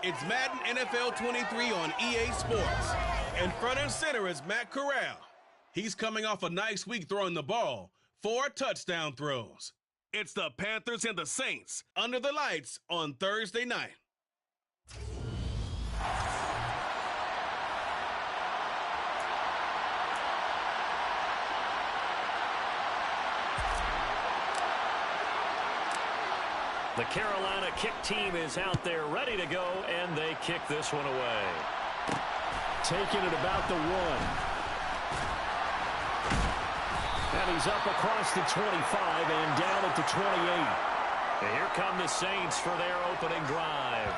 It's Madden NFL 23 on EA Sports. And front and center is Matt Corral. He's coming off a nice week throwing the ball, 4 touchdown throws. It's the Panthers and the Saints under the lights on Thursday night. The Carolina kick team is out there ready to go, and they kick this one away. Taking it about the 1. And he's up across the 25 and down at the 28. And here come the Saints for their opening drive.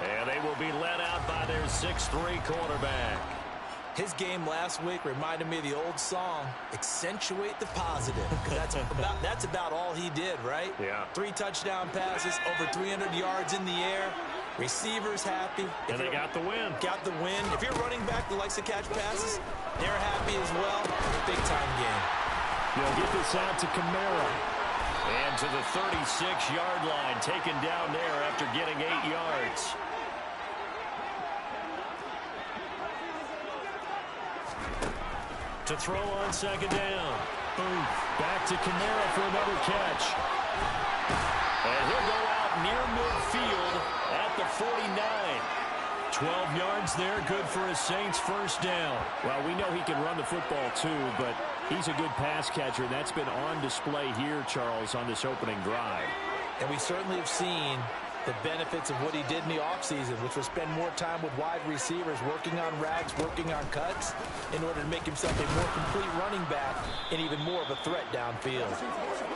And they will be led out by their 6'3" quarterback. His game last week reminded me of the old song, Accentuate the Positive. That's about all he did, right? Yeah. 3 touchdown passes, over 300 yards in the air. Receivers happy. And they got the win. Got the win. If you're running back that likes to catch passes, they're happy as well. Big-time game. They'll get this out to Kamara. And to the 36-yard line, taken down there after getting 8 yards. To throw on second down. Boom. Back to Kamara for another catch. And he'll go out near midfield at the 49. 12 yards there, good for a Saints first down. Well, we know he can run the football too, but he's a good pass catcher, and that's been on display here, Charles, on this opening drive. And we certainly have seen the benefits of what he did in the offseason, which was spend more time with wide receivers, working on routes, working on cuts, in order to make himself a more complete running back and even more of a threat downfield.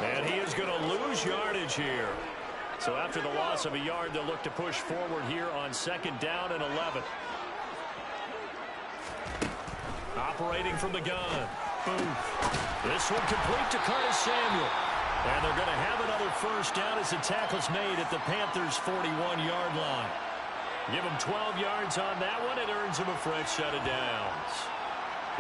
And he is going to lose yardage here. So after the loss of a yard, they'll look to push forward here on second down and 11. Operating from the gun. Boom. This one complete to Curtis Samuel. And they're going to have another first down as the tackle's made at the Panthers' 41-yard line. Give them 12 yards on that one. It earns them a fresh set of downs.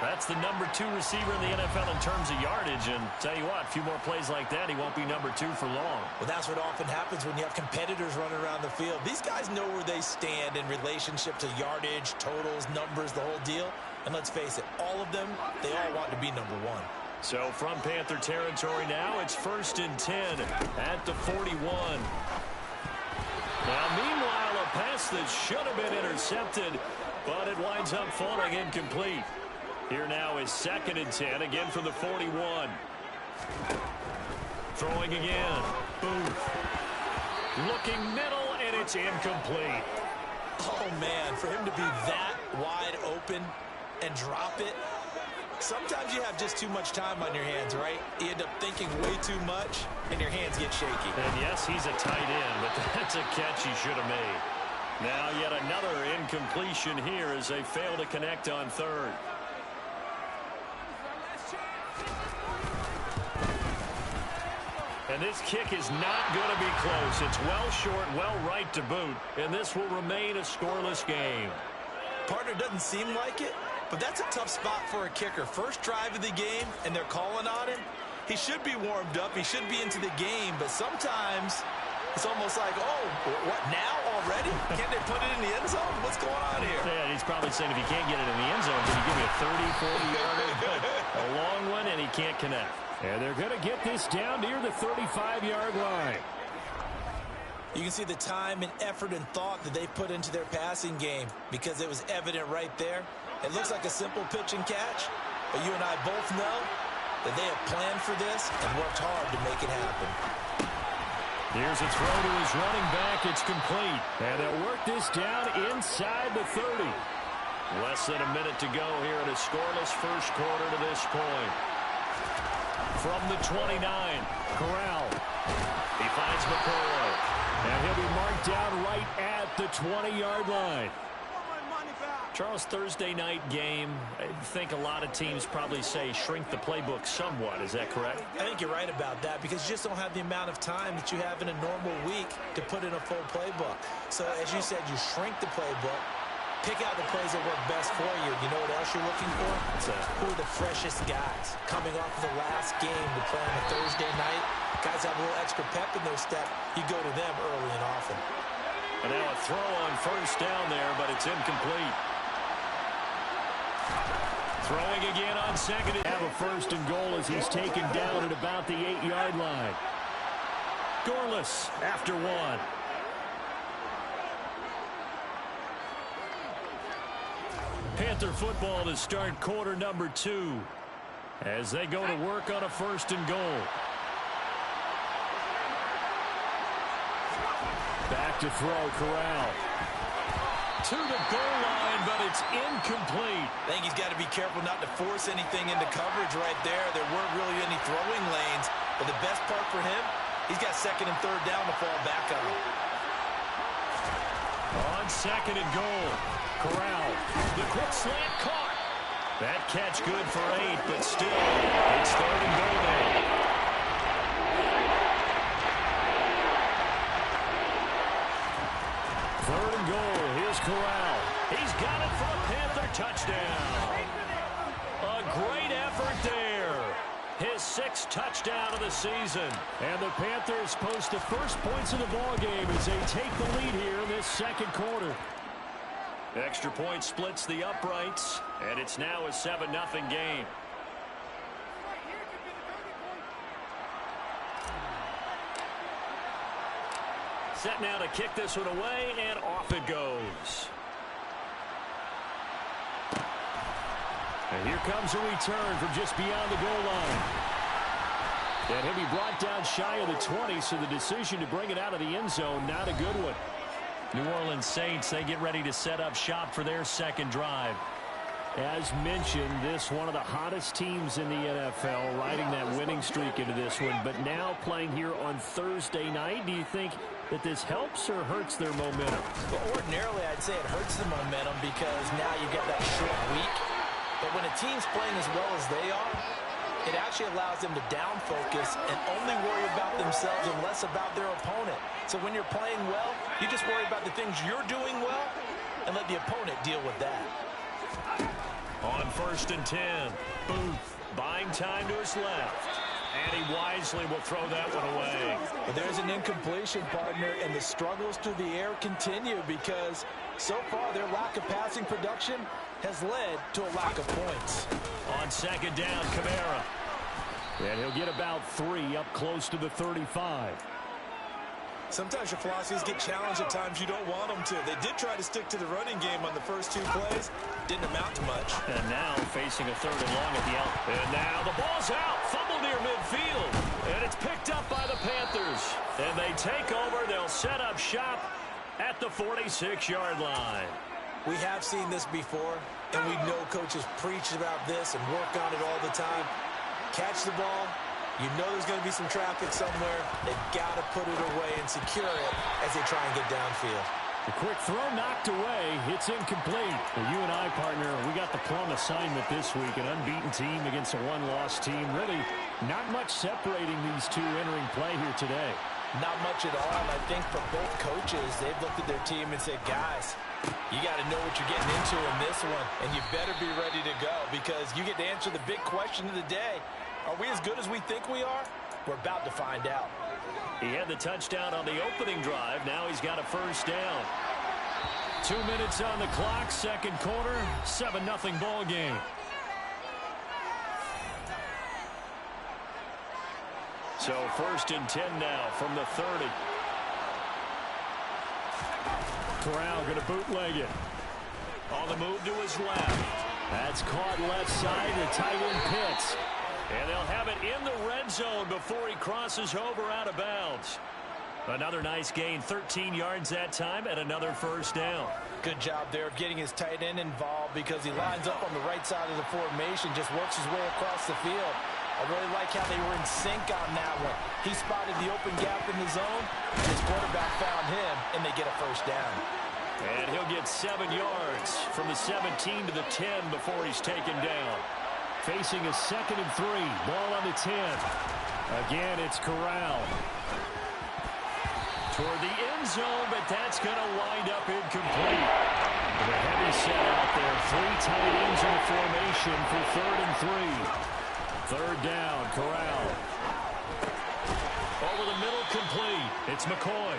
That's the number 2 receiver in the NFL in terms of yardage. And tell you what, a few more plays like that, he won't be number 2 for long. Well, that's what often happens when you have competitors running around the field. These guys know where they stand in relationship to yardage, totals, numbers, the whole deal. And let's face it, all of them, they all want to be number 1. So from Panther territory now, it's 1st and 10 at the 41. Now, meanwhile, a pass that should have been intercepted, but it winds up falling incomplete. Here now is 2nd and 10, again from the 41. Throwing again. Booth. Looking middle, and it's incomplete. Oh, man, for him to be that wide open and drop it. Sometimes you have just too much time on your hands, right? You end up thinking way too much, and your hands get shaky. And yes, he's a tight end, but that's a catch he should have made. Now yet another incompletion here as they fail to connect on 3rd. And this kick is not going to be close. It's well short, well right to boot, and this will remain a scoreless game. Partner, doesn't seem like it, but that's a tough spot for a kicker. First drive of the game, and they're calling on him. He should be warmed up. He should be into the game, but sometimes it's almost like, oh, what, now already? Can't they put it in the end zone? What's going on here? Yeah, he's probably saying if you can't get it in the end zone, can you give me a 30, 40-yarder? A long one, and he can't connect. And they're going to get this down near the 35-yard line. You can see the time and effort and thought that they put into their passing game because it was evident right there. It looks like a simple pitch and catch, but you and I both know that they have planned for this and worked hard to make it happen. Here's a throw to his running back. It's complete. And they'll work this down inside the 30. Less than a minute to go here in a scoreless first quarter to this point. From the 29, Corral. He finds McCoy. And he'll be marked down right at the 20-yard line. Charles, Thursday night game, I think a lot of teams probably say shrink the playbook somewhat. Is that correct? I think you're right about that because you just don't have the amount of time that you have in a normal week to put in a full playbook. So, as you said, you shrink the playbook, pick out the plays that work best for you. You know what else you're looking for? Who are the freshest guys coming off of the last game to play on a Thursday night? Guys have a little extra pep in their step. You go to them early and often. And now a throw on first down there, but it's incomplete. Throwing again on second. Have a first and goal as he's taken down at about the 8-yard line. Scoreless after one. Panther football to start quarter number 2 as they go to work on a first and goal. Back to throw, Corral. To the goal line, but it's incomplete. I think he's got to be careful not to force anything into coverage right there. There weren't really any throwing lanes, but the best part for him, he's got second and third down to fall back on. On second and goal, Corral. The quick slant caught. That catch good for 8, but still, it's third and goal now. Third and goal. Here's Corral. He's got it for a Panther touchdown. A great effort there. His 6th touchdown of the season. And the Panthers post the first points of the ballgame as they take the lead here in this second quarter. Extra point splits the uprights, and it's now a 7-0 game. Set now to kick this one away, and off it goes. And here comes a return from just beyond the goal line. And he'll be brought down shy of the 20, so the decision to bring it out of the end zone, not a good one. New Orleans Saints, they get ready to set up shop for their second drive. As mentioned, this one of the hottest teams in the NFL, riding that winning streak into this one, but now playing here on Thursday night. Do you think that this helps or hurts their momentum? Well, ordinarily, I'd say it hurts the momentum because now you get that short week. But when a team's playing as well as they are, it actually allows them to down focus and only worry about themselves and less about their opponent. So when you're playing well, you just worry about the things you're doing well and let the opponent deal with that. On first and 10, Booth buying time to his left. And he wisely will throw that one away. But there's an incompletion, partner, and the struggles through the air continue because so far their lack of passing production has led to a lack of points. On second down, Kamara. And he'll get about 3 up close to the 35. Sometimes your philosophies get challenged at times you don't want them to. They did try to stick to the running game on the first 2 plays. Didn't amount to much. And now facing a third and long at the out. And now the ball's out. Fumble near midfield. And it's picked up by the Panthers. And they take over. They'll set up shop at the 46-yard line. We have seen this before, and we know coaches preach about this and work on it all the time. Catch the ball. You know there's going to be some traffic somewhere. They've got to put it away and secure it as they try and get downfield. The quick throw knocked away. It's incomplete. Well, you and I, partner, we got the plum assignment this week. An unbeaten team against a one-loss team. Really not much separating these two entering play here today. Not much at all. And I think for both coaches, they've looked at their team and said, guys, you got to know what you're getting into in this one. And you better be ready to go because you get to answer the big question of the day. Are we as good as we think we are? We're about to find out. He had the touchdown on the opening drive. Now he's got a first down. 2 minutes on the clock, second quarter, 7-0 ball game. So first and 10 now from the 30. Corral going to bootleg it. On the move to his left. That's caught left side. The tight end Pitts. And they'll have it in the red zone before he crosses over out of bounds. Another nice gain, 13 yards that time, and another first down. Good job there of getting his tight end involved because he lines up on the right side of the formation, just works his way across the field. I really like how they were in sync on that one. He spotted the open gap in the zone, and his quarterback found him, and they get a first down. And he'll get 7 yards from the 17 to the 10 before he's taken down. Facing a 2nd and 3. Ball on the 10. Again, it's Corral. Toward the end zone, but that's going to wind up incomplete. The heavy set out there. 3 tight ends in the formation for 3rd and 3. Third down, Corral. Over the middle, complete. It's McCoy.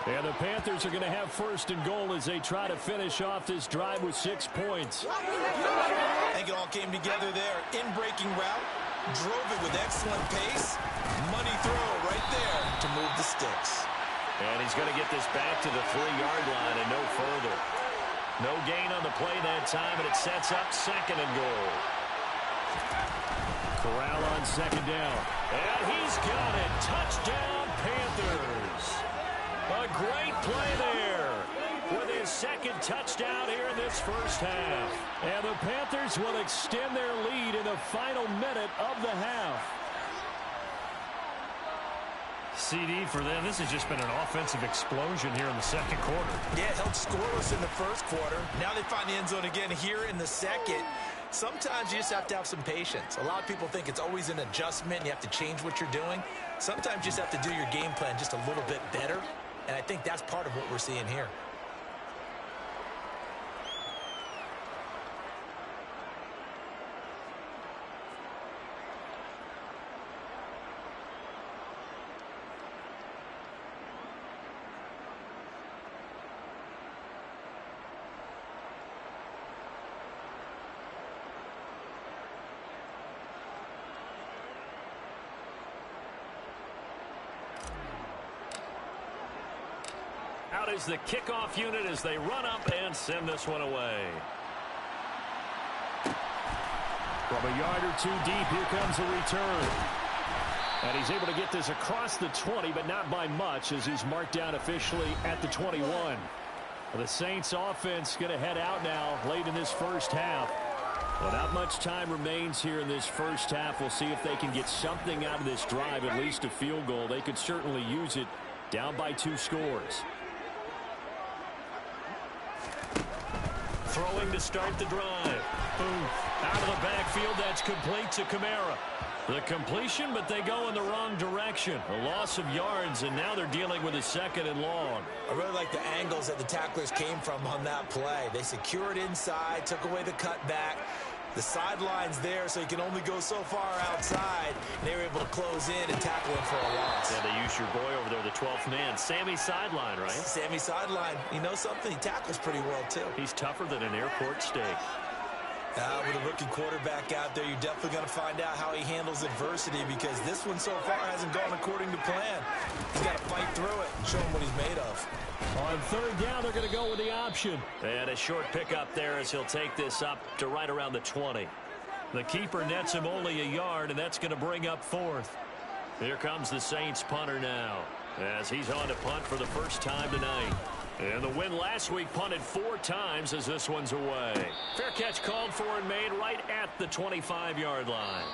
And the Panthers are going to have first and goal as they try to finish off this drive with 6 points. I think it all came together there. In-breaking route, drove it with excellent pace. Money throw right there to move the sticks. And he's going to get this back to the 3-yard line and no further. No gain on the play that time, and it sets up second and goal. Corral on second down. And he's got it. Touchdown, Panthers. A great play there with his second touchdown here in this first half. And the Panthers will extend their lead in the final minute of the half. CD for them. This has just been an offensive explosion here in the second quarter. Yeah, held scoreless in the first quarter. Now they find the end zone again here in the second. Sometimes you just have to have some patience. A lot of people think it's always an adjustment. You have to change what you're doing. Sometimes you just have to do your game plan just a little bit better. And I think that's part of what we're seeing here. Out is the kickoff unit as they run up and send this one away. From a yard or two deep, here comes a return. And he's able to get this across the 20, but not by much as he's marked down officially at the 21. Well, the Saints offense going to head out now late in this first half. Well, not much time remains here in this first half. We'll see if they can get something out of this drive, at least a field goal. They could certainly use it down by 2 scores. Throwing to start the drive. Boom. Out of the backfield, that's complete to Kamara. The completion, but they go in the wrong direction. A loss of yards, and now they're dealing with a second and long. I really like the angles that the tacklers came from on that play. They secured inside, took away the cutback. The sideline's there, so you can only go so far outside. They were able to close in and tackle him for a loss. Yeah, they use your boy over there, the 12th man. Sammy Sideline, right? Sammy Sideline. You know something? He tackles pretty well, too. He's tougher than an airport steak. With a rookie quarterback out there, you're definitely going to find out how he handles adversity because this one so far hasn't gone according to plan. He's got to fight through it and show him what he's made of. On third down, they're going to go with the option. And a short pickup there as he'll take this up to right around the 20. The keeper nets him only a yard, and that's going to bring up fourth. Here comes the Saints punter now as he's on to punt for the first time tonight. And the win last week punted 4 times as this one's away. Fair catch called for and made right at the 25-yard line.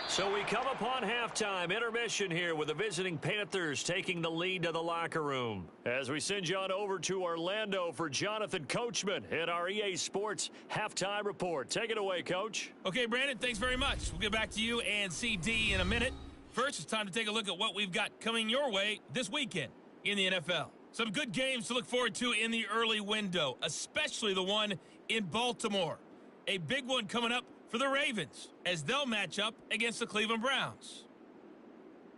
So we come upon halftime intermission here with the visiting Panthers taking the lead to the locker room. As we send you on over to Orlando for Jonathan Coachman in our EA Sports halftime report. Take it away, Coach. Okay, Brandon, thanks very much. We'll get back to you and CD in a minute. First, it's time to take a look at what we've got coming your way this weekend in the NFL. Some good games to look forward to in the early window, especially the one in Baltimore. A big one coming up for the Ravens as they'll match up against the Cleveland Browns.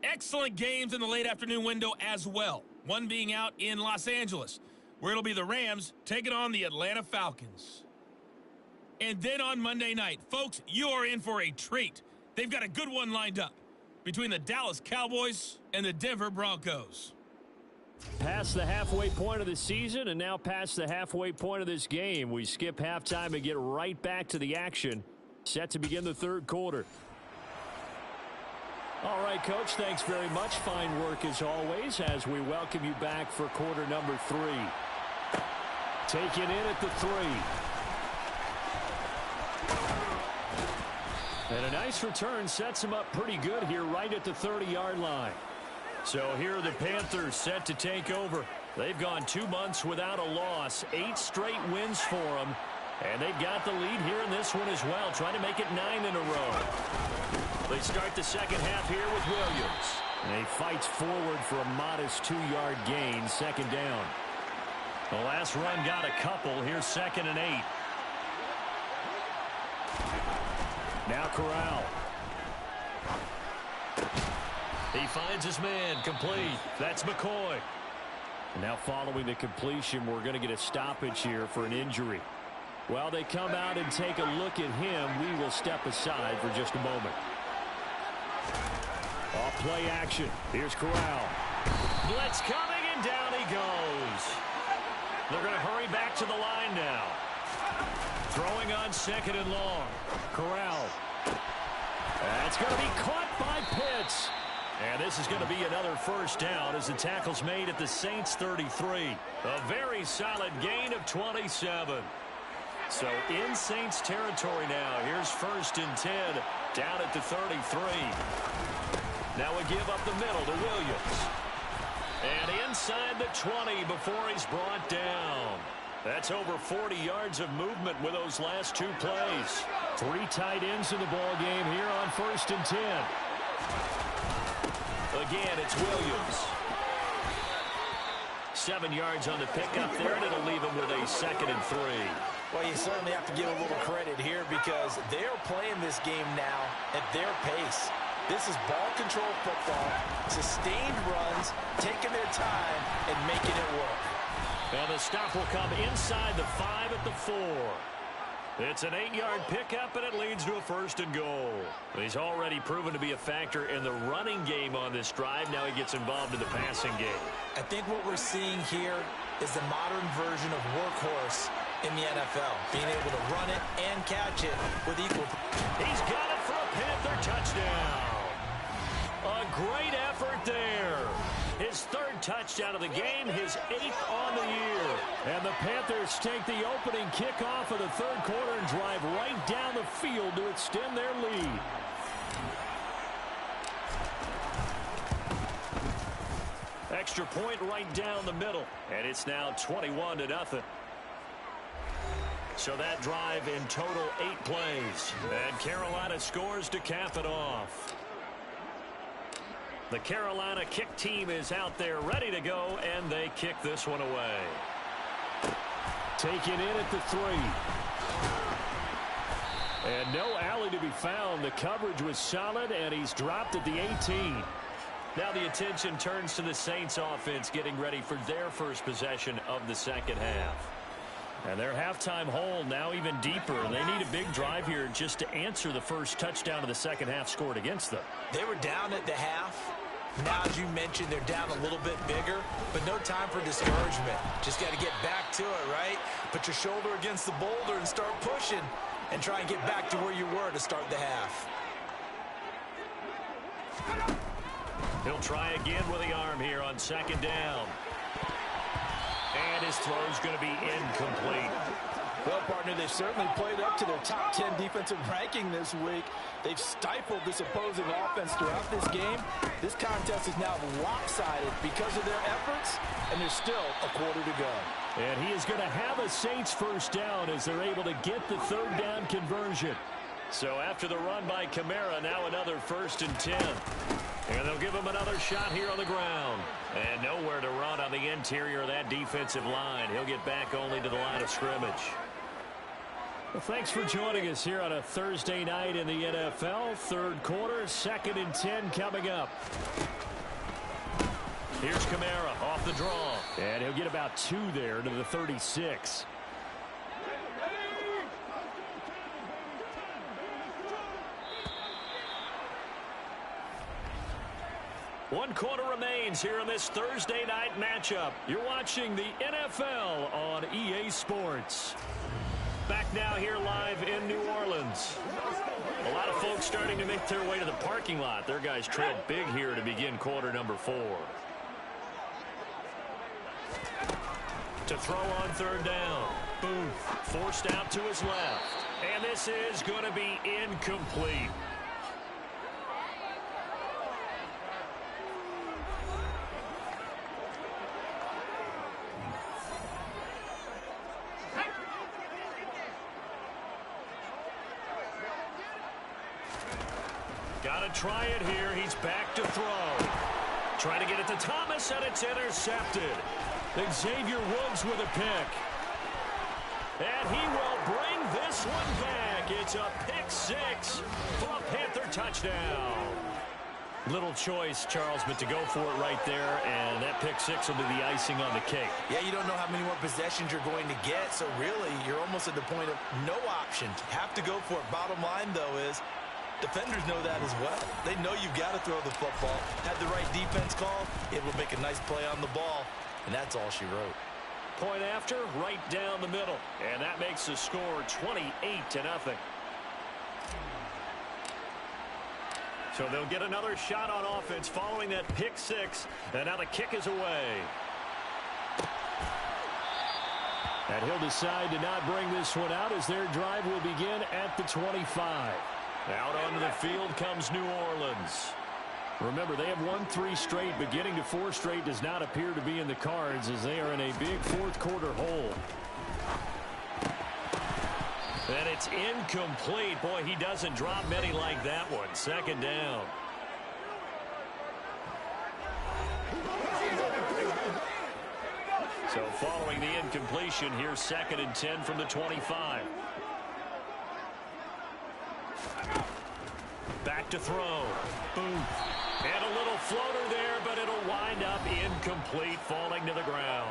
Excellent games in the late afternoon window as well. One being out in Los Angeles, where it'll be the Rams taking on the Atlanta Falcons. And then on Monday night, folks, you are in for a treat. They've got a good one lined up between the Dallas Cowboys and the Denver Broncos. Past the halfway point of the season and now past the halfway point of this game. We skip halftime and get right back to the action. Set to begin the third quarter. All right, Coach, thanks very much. Fine work as always as we welcome you back for quarter number 3. Taken in at the 3. And a nice return sets him up pretty good here right at the 30-yard line. So here are the Panthers set to take over. They've gone 2 months without a loss, 8 straight wins for them. And they've got the lead here in this one as well, trying to make it 9 in a row. They start the second half here with Williams. And he fights forward for a modest 2-yard gain, second down. The last run got a couple. Here's 2nd and 8. Now Corral. He finds his man, complete. That's McCoy. Now following the completion, we're going to get a stoppage here for an injury. While they come out and take a look at him, we will step aside for just a moment. Off play action. Here's Corral. Blitz coming, and down he goes. They're going to hurry back to the line now. Throwing on 2nd and long. Corral. That's going to be caught by Pitts. And this is going to be another first down as the tackle's made at the Saints 33. A very solid gain of 27. So in Saints territory now. Here's 1st and 10 down at the 33. Now we give up the middle to Williams. And inside the 20 before he's brought down. That's over 40 yards of movement with those last 2 plays. 3 tight ends in the ball game here on 1st and 10. Again, it's Williams. 7 yards on the pickup there, and it'll leave him with a 2nd and 3. Well, you certainly have to give a little credit here because they're playing this game now at their pace. This is ball control football, sustained runs, taking their time, and making it work. And the stop will come inside the 5 at the 4. It's an 8-yard pickup, and it leads to a 1st and goal. He's already proven to be a factor in the running game on this drive. Now he gets involved in the passing game. I think what we're seeing here is the modern version of workhorse in the NFL, being able to run it and catch it with equal. He's got it for a Panther touchdown. A great effort there. His 3rd touchdown of the game, his 8th on the year. And the Panthers take the opening kickoff of the 3rd quarter and drive right down the field to extend their lead. Extra point right down the middle. And it's now 21-0. So that drive in total 8 plays. And Carolina scores to cap it off. The Carolina kick team is out there ready to go, and they kick this one away. Taken in at the 3. And no alley to be found. The coverage was solid, and he's dropped at the 18. Now the attention turns to the Saints offense getting ready for their first possession of the 2nd half. And their halftime hole now even deeper. They need a big drive here just to answer the first touchdown of the 2nd half scored against them. They were down at the half. Now, as you mentioned, they're down a little bit bigger, but no time for discouragement. Just got to get back to it, right? Put your shoulder against the boulder and start pushing and try and get back to where you were to start the half. He'll try again with the arm here on 2nd down. And his throw's going to be incomplete. Well, partner, they've certainly played up to their top 10 defensive ranking this week. They've stifled this opposing offense throughout this game. This contest is now lopsided because of their efforts, and there's still a quarter to go. And he is going to have a Saints first down as they're able to get the 3rd down conversion. So after the run by Kamara, now another 1st and 10. And they'll give him another shot here on the ground. And nowhere to run on the interior of that defensive line. He'll get back only to the line of scrimmage. Well, thanks for joining us here on a Thursday night in the NFL. 3rd quarter, 2nd and 10 coming up. Here's Kamara off the draw. And he'll get about 2 there to the 36. One quarter remains here in this Thursday night matchup. You're watching the NFL on EA Sports. Back now here live in New Orleans. A lot of folks starting to make their way to the parking lot. Their guys trailed big here to begin quarter number 4. To throw on 3rd down. Booth forced out to his left. And this is going to be incomplete. Got to try it here. He's back to throw. Trying to get it to Thomas, and it's intercepted. Xavier Woods with a pick. And he will bring this one back. It's a pick 6 for a Panther touchdown. Little choice, Charles, but to go for it right there, and that pick six will be the icing on the cake. Yeah, you don't know how many more possessions you're going to get, so really you're almost at the point of no options. Have to go for it. Bottom line, though, is defenders know that as well. They know you've got to throw the football. Have the right defense call, it will make a nice play on the ball, and that's all she wrote. Point after, right down the middle, and that makes the score 28-0. So they'll get another shot on offense following that pick six, and now the kick is away. And he'll decide to not bring this one out as their drive will begin at the 25. Out onto the field comes New Orleans. Remember, they have won 3 straight, but getting to 4 straight does not appear to be in the cards as they are in a big fourth quarter hole. And it's incomplete. Boy, he doesn't drop many like that one. Second down. So following the incompletion, here's 2nd and 10 from the 25. Back to throw. Boom. And a little floater there, but it'll wind up incomplete, falling to the ground.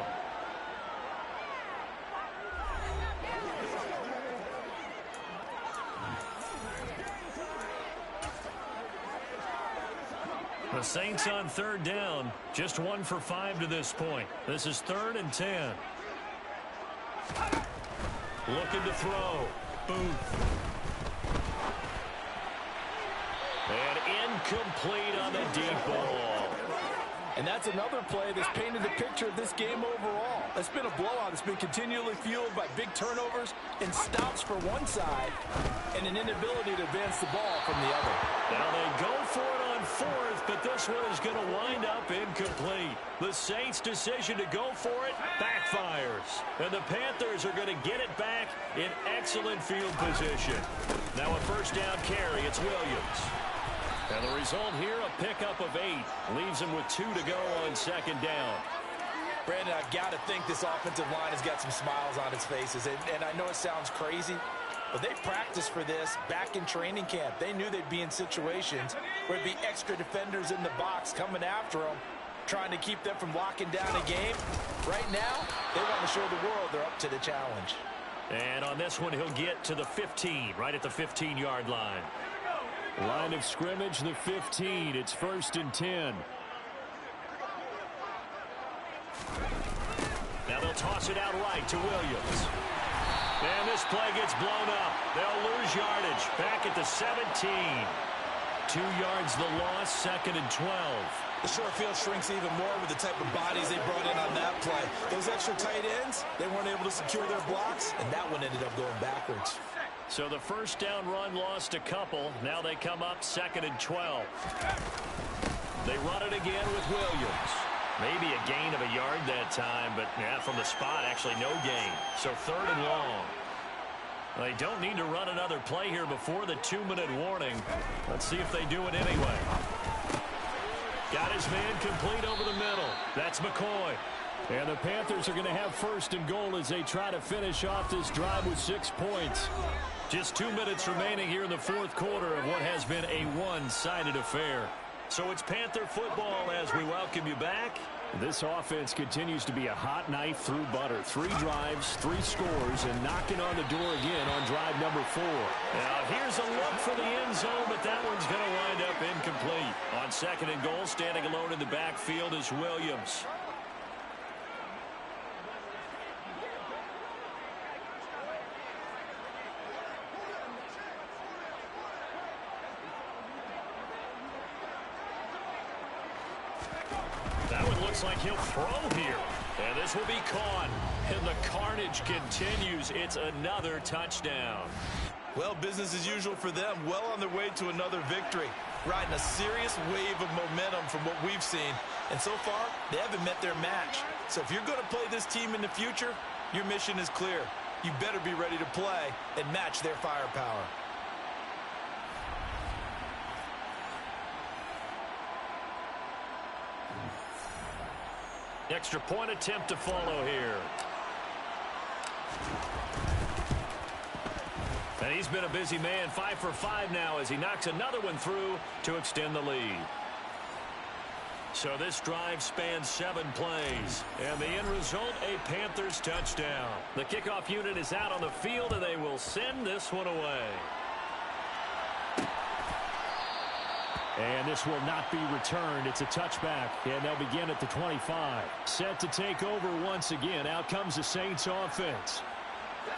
The Saints on 3rd down, just 1 for 5 to this point. This is 3rd and 10. Looking to throw. Boom. And incomplete on the deep ball. And that's another play that's painted the picture of this game overall. It's been a blowout. It's been continually fueled by big turnovers and stops for one side and an inability to advance the ball from the other. Now they go for it on 4th, but this one is going to wind up incomplete. The Saints' decision to go for it backfires. And the Panthers are going to get it back in excellent field position. Now a first down carry. It's Williams. And the result here, a pickup of 8. Leaves him with 2 to go on 2nd down. Brandon, I've got to think this offensive line has got some smiles on its faces. And I know it sounds crazy, but they practiced for this back in training camp. They knew they'd be in situations where there'd be extra defenders in the box coming after them, trying to keep them from locking down a game. Right now, they want to show the world they're up to the challenge. And on this one, he'll get to the 15, right at the 15-yard line. Line of scrimmage, the 15. It's 1st and 10. Now they'll toss it out right to Williams. And this play gets blown up. They'll lose yardage. Back at the 17. 2 yards the loss, 2nd and 12. The short field shrinks even more with the type of bodies they brought in on that play. Those extra tight ends, they weren't able to secure their blocks, and that one ended up going backwards. So the first down run lost a couple. Now they come up 2nd and 12. They run it again with Williams. Maybe a gain of a yard that time, but yeah, from the spot, actually no gain. So 3rd and long. They don't need to run another play here before the 2-minute warning. Let's see if they do it anyway. Got his man complete over the middle. That's McCoy. And the Panthers are going to have 1st and goal as they try to finish off this drive with 6 points. Just 2 minutes remaining here in the 4th quarter of what has been a one-sided affair. So it's Panther football as we welcome you back. This offense continues to be a hot knife through butter. 3 drives, 3 scores, and knocking on the door again on drive number 4. Now here's a look for the end zone, but that one's going to wind up incomplete. On 2nd and goal, standing alone in the backfield is Williams. That one looks like he'll throw here. And this will be caught. And the carnage continues. It's another touchdown. Well, business as usual for them. Well on their way to another victory. Riding a serious wave of momentum from what we've seen. And so far, they haven't met their match. So if you're going to play this team in the future, your mission is clear. You better be ready to play and match their firepower. Extra point attempt to follow here. And he's been a busy man. 5 for 5 now as he knocks another one through to extend the lead. So this drive spans 7 plays. And the end result, a Panthers touchdown. The kickoff unit is out on the field, and they will send this one away. And this will not be returned. It's a touchback, and they'll begin at the 25. Set to take over once again. Out comes the Saints offense.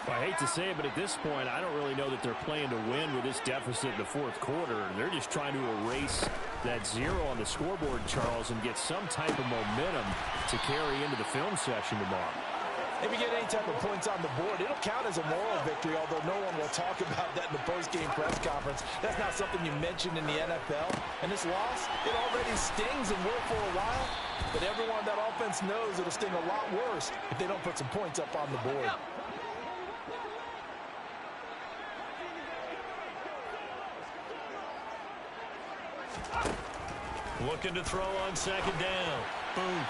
I hate to say it, but at this point, I don't really know that they're playing to win with this deficit in the fourth quarter. They're just trying to erase that 0 on the scoreboard, Charles, and get some type of momentum to carry into the film session tomorrow. If you get any type of points on the board, it'll count as a moral victory, although no one will talk about that in the post-game press conference. That's not something you mentioned in the NFL. And this loss, it already stings and will for a while, but everyone on that offense knows it'll sting a lot worse if they don't put some points up on the board. Looking to throw on second down. Boom.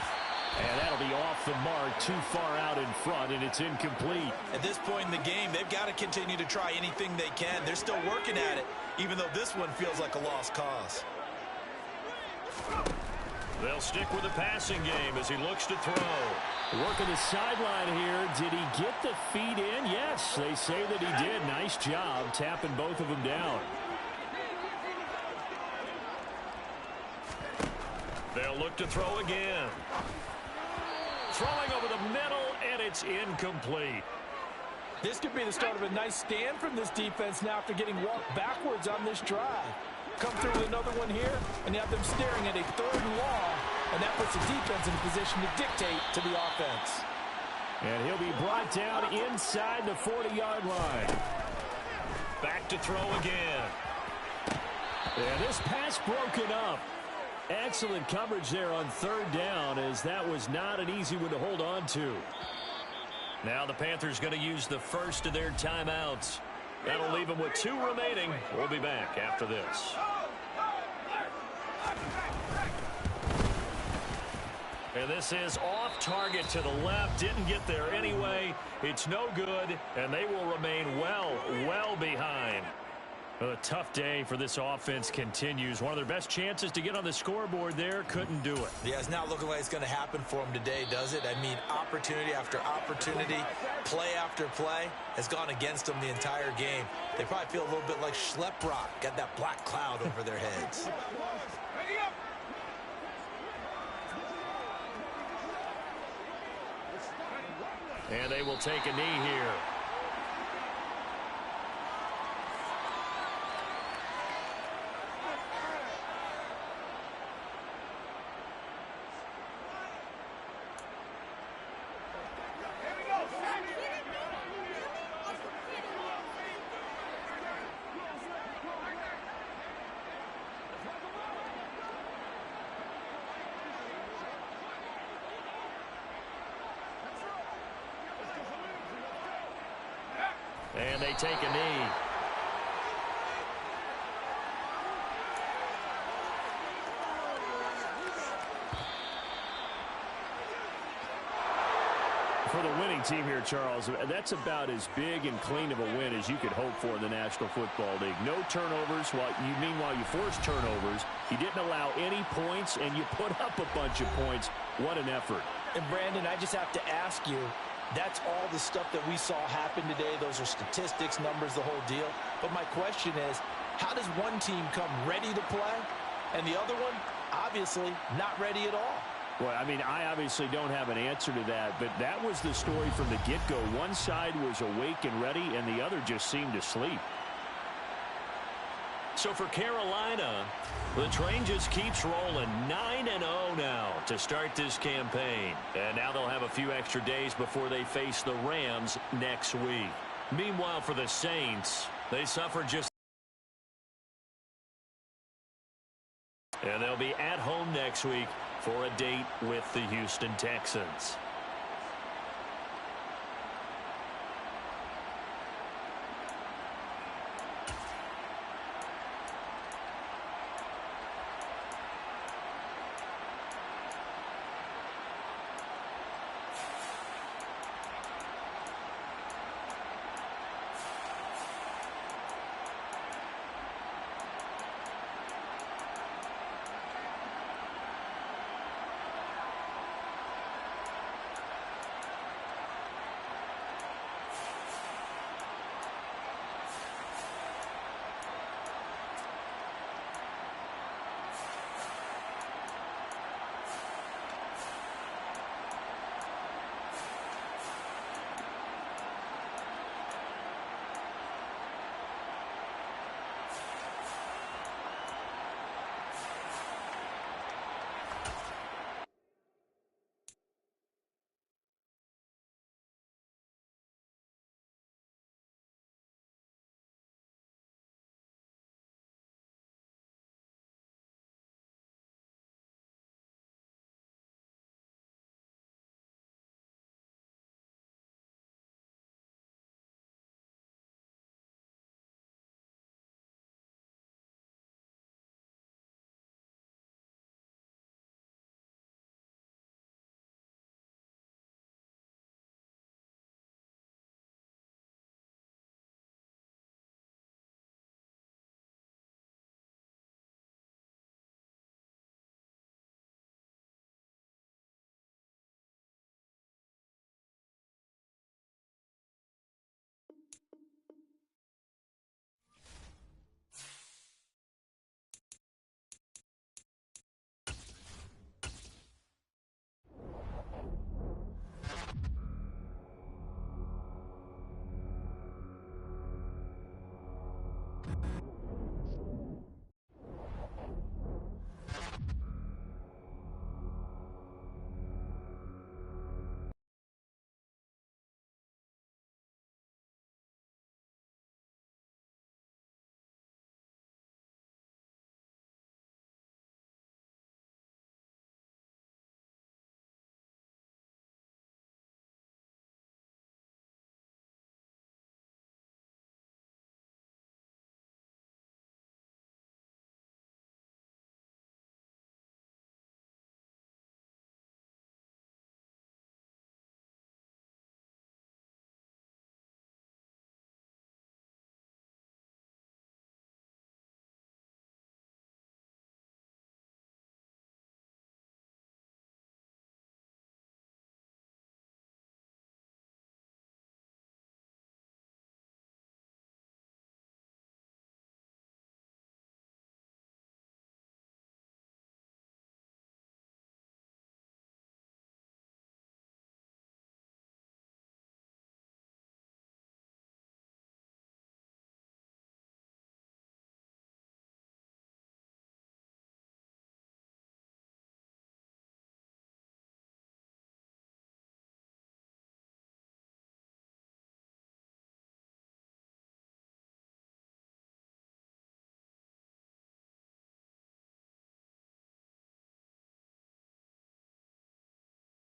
And that'll be off the mark, too far out in front, and it's incomplete. At this point in the game, they've got to continue to try anything they can. They're still working at it, even though this one feels like a lost cause. They'll stick with the passing game as he looks to throw. Working the sideline here. Did he get the feet in? Yes, they say that he did. Nice job tapping both of them down. They'll look to throw again. Throwing over the middle, and it's incomplete. This could be the start of a nice stand from this defense now after getting walked backwards on this drive. Come through with another one here, and you have them staring at a 3rd and long, and that puts the defense in a position to dictate to the offense. And he'll be brought down inside the 40-yard line. Back to throw again. And this pass broken up. Excellent coverage there on 3rd down, as that was not an easy one to hold on to. Now the Panthers going to use the first of their timeouts. That'll leave them with 2 remaining. We'll be back after this. And this is off target to the left. Didn't get there anyway. It's no good, and they will remain well behind. Well, a tough day for this offense continues. One of their best chances to get on the scoreboard there, couldn't do it. Yeah, it's not looking like it's going to happen for them today, does it? I mean, opportunity after opportunity, play after play has gone against them the entire game. They probably feel a little bit like Schleprock, got that black cloud over their heads. And they will take a knee here. And they take a knee. For the winning team here, Charles, that's about as big and clean of a win as you could hope for in the National Football League. No turnovers. Meanwhile, you forced turnovers. You didn't allow any points, and you put up a bunch of points. What an effort. And, Brandon, I just have to ask you, that's all the stuff that we saw happen today. Those are statistics, numbers, the whole deal. But my question is, how does one team come ready to play, and the other one, obviously, not ready at all? Well, I mean, I obviously don't have an answer to that, but that was the story from the get-go. One side was awake and ready, and the other just seemed to sleep. So for Carolina, the train just keeps rolling. 9-0 now to start this campaign. And now they'll have a few extra days before they face the Rams next week. Meanwhile, for the Saints, they suffered just... And they'll be at home next week for a date with the Houston Texans.